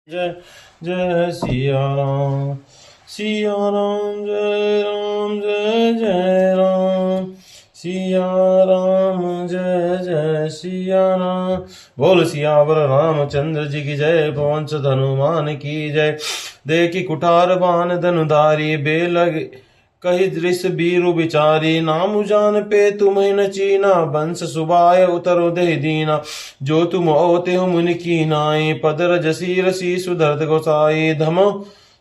जय जय सिया राम, सिया राम जय राम जय जय राम, सिया राम जय जय सिया राम। बोल सियावर रामचंद्र जी की जय, पवन सुत हनुमान की जय। देखी कुठार बान धनुधारी, बेलग कही दृश्य बीरु बिचारी। नाम जान पे तुम्हें न चीना, बंस सुबाय उतरो दे दीना। जो तुम ओते हो मुनि की नाई, पद रजसी रसी सुधरत गोसाई। धमो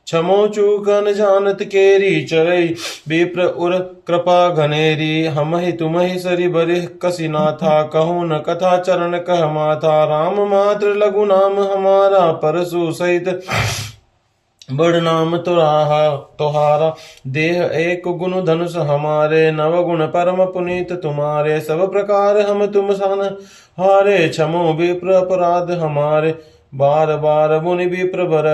छमो चूकन जानत केरी, चरई विप्र उर कृपा घनेरी। हम ही तुम ही सरि बरि कसिना था, कहूँ न कथा चरण कह माथा। राम मात्र लघु नाम हमारा, परसु सहित बड़ नाम तुहारा। देह एक गुण धनुष हमारे, नव गुण परम पुनीत तुम्हारे। सब प्रकार हम तुम सन हारे, क्षमो विप्र अपराध हमारे। बार बार मुनि विप्र बर,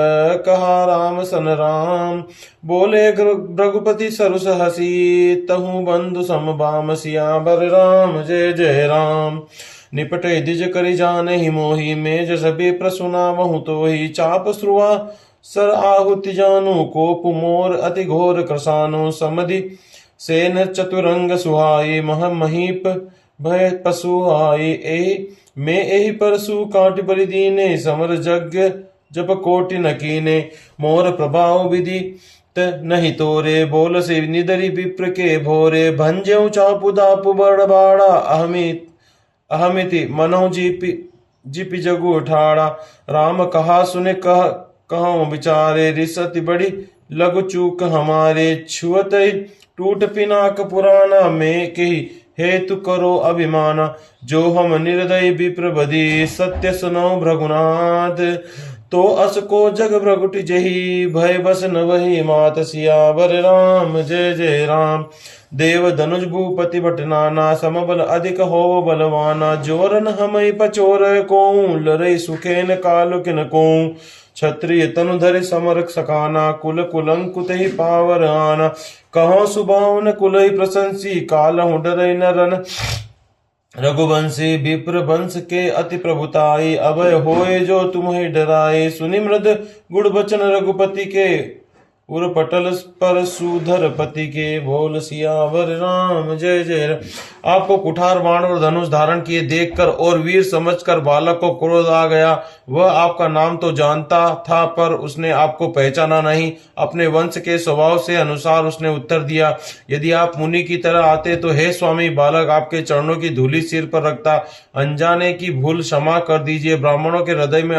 कहा राम सन राम। बोले रघुपति सरस हसी, तहु बंधु सम बाम सियावर राम जय जय राम। निपटे द्विज करि जाने मोहि, मेज सभी प्रसुना महु तो ही। चाप श्रुआ सर आहुति जानु, कोप मोर अति घोर कृसानु। समधि सेन चतुरंग सुहाई, मह महीप भय पशु आई। मैं एहि परसु काट बलि दीने, समर यज्ञ जप कोटि न कीने। मोर प्रभाव विधि नहीं तोरे, बोल से निदरि विप्र के भोरे। भंजऊ चापु दापु बड़ बाड़ा, अहमिति मनो जिपि जगु ठाड़ा। राम कहा सुने कहूँ विचारे, रिसति बड़ी लघु चूक हमारे। छुअत टूट पिनाक पुराना, में कही हेतु करो अभिमाना। जो हम निर्दय विप्र बदी, सत्य सुनो भृगुनाथ। तो अस को जग भ्रगुट जही, भय बस न वही मात। सियावर राम जय जय राम। देव धनुष भूपति भटनाना, समबल अधिक हो बलवाना। जोरन हमई पचोर को, लरई सुखेन कालु किन को। क्षत्रिय तनुधर समर सकाना, कुल कुलंकुत ही पावर आना। कहो सुबावन कुल ही प्रशंसी, कालहु डरई न रन रघुवंशी। विप्र वंश के अति प्रभुताई, अभय होए जो तुम्हें डराए। सुनि मृद गुण बचन रघुपति के, उर पटल पर सुधर पति के। बोल सियावर राम जय जय राम। आपको कुठार बाण और धनुष धारण किए देखकर और वीर समझकर बालक को क्रोध आ गया। वह आपका नाम तो जानता था, पर उसने आपको पहचाना नहीं। अपने वंश के स्वभाव से अनुसार उसने उत्तर दिया, यदि आप मुनि की तरह आते तो हे स्वामी, बालक आपके चरणों की धूलि सिर पर रखता। अनजाने की भूल क्षमा कर दीजिए। ब्राह्मणों के हृदय में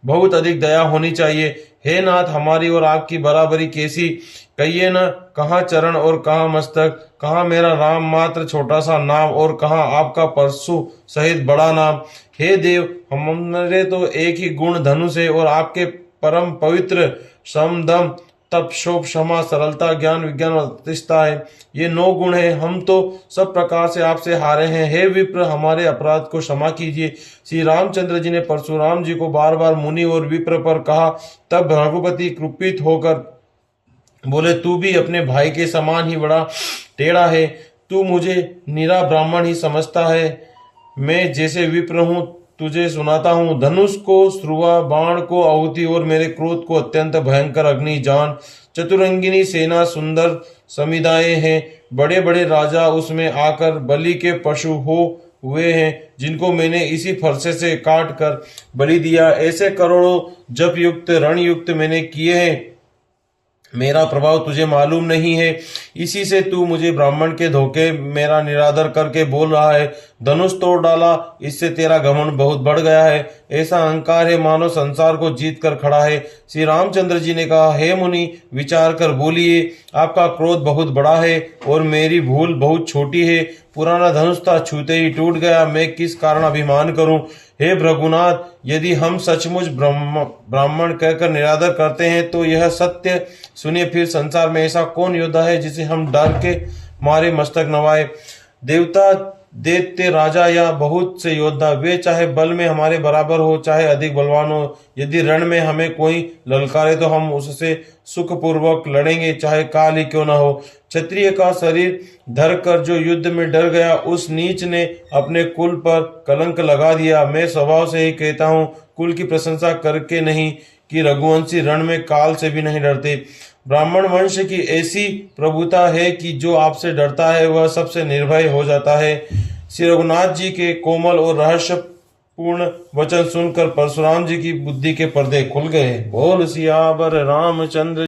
बहुत अधिक दया होनी चाहिए। हे नाथ, हमारी और आपकी बराबरी कैसी, कहिए न। कहाँ चरण और कहाँ मस्तक, कहाँ मेरा राम मात्र छोटा सा नाम, और कहाँ आपका परशु सहित बड़ा नाम। हे देव, हमारे तो एक ही गुण धनुष है, और आपके परम पवित्र सम दम तप शोभ क्षमा सरलता ज्ञान विज्ञान और प्रतिष्ठा है। ये 9 गुण है। हम तो सब प्रकार से आपसे हारे हैं। हे विप्र, हमारे अपराध को क्षमा कीजिए। श्री रामचंद्र जी ने परशुराम जी को बार बार मुनि और विप्र पर कहा। तब रघुपति कुपित होकर बोले, तू भी अपने भाई के समान ही बड़ा टेढ़ा है। तू मुझे निरा ब्राह्मण ही समझता है। मैं जैसे विप्र हूँ तुझे सुनाता हूँ। धनुष को श्रुवा, बाण को आहुति और मेरे क्रोध को अत्यंत भयंकर अग्नि जान। चतुरंगिनी सेना सुंदर समुदाय हैं। बड़े बड़े राजा उसमें आकर बलि के पशु हुए हैं, जिनको मैंने इसी फरसे से काट कर बलि दिया। ऐसे करोड़ों जप युक्त रण युक्त मैंने किए हैं। मेरा प्रभाव तुझे मालूम नहीं है। इसी से तू मुझे ब्राह्मण के धोखे मेरा निरादर करके बोल रहा है। धनुष तोड़ डाला, इससे तेरा घमंड बहुत बढ़ गया है। ऐसा अहंकार है मानो संसार को जीत कर खड़ा है। श्री रामचंद्र जी ने कहा, हे मुनि, विचार कर बोलिए। आपका क्रोध बहुत बड़ा है और मेरी भूल बहुत छोटी है। पुराना धनुष था, छूते ही टूट गया। मैं किस कारण अभिमान करूं। हे भृगुनाथ, यदि हम सचमुच ब्राह्मण कहकर निरादर करते हैं तो यह सत्य सुनिए। फिर संसार में ऐसा कौन योद्धा है जिसे हम डर के मारे मस्तक नवाए। देवता दैत्य राजा या बहुत से योद्धा, वे चाहे बल में हमारे बराबर हो चाहे अधिक बलवान हो, यदि रण में हमें कोई ललकारे तो हम उससे सुखपूर्वक लड़ेंगे, चाहे काल ही क्यों न हो। क्षत्रिय का शरीर धर कर जो युद्ध में डर गया, उस नीच ने अपने कुल पर कलंक लगा दिया। मैं स्वभाव से ही कहता हूँ, कुल की प्रशंसा करके नहीं, कि रघुवंशी रण में काल से भी नहीं डरते। ब्राह्मण वंश की ऐसी प्रभुता है कि जो आपसे डरता है वह सबसे निर्भय हो जाता है। श्री रघुनाथ जी के कोमल और रहस्यपूर्ण वचन सुनकर परशुराम जी की बुद्धि के पर्दे खुल गए। बोल सियावर रामचंद्र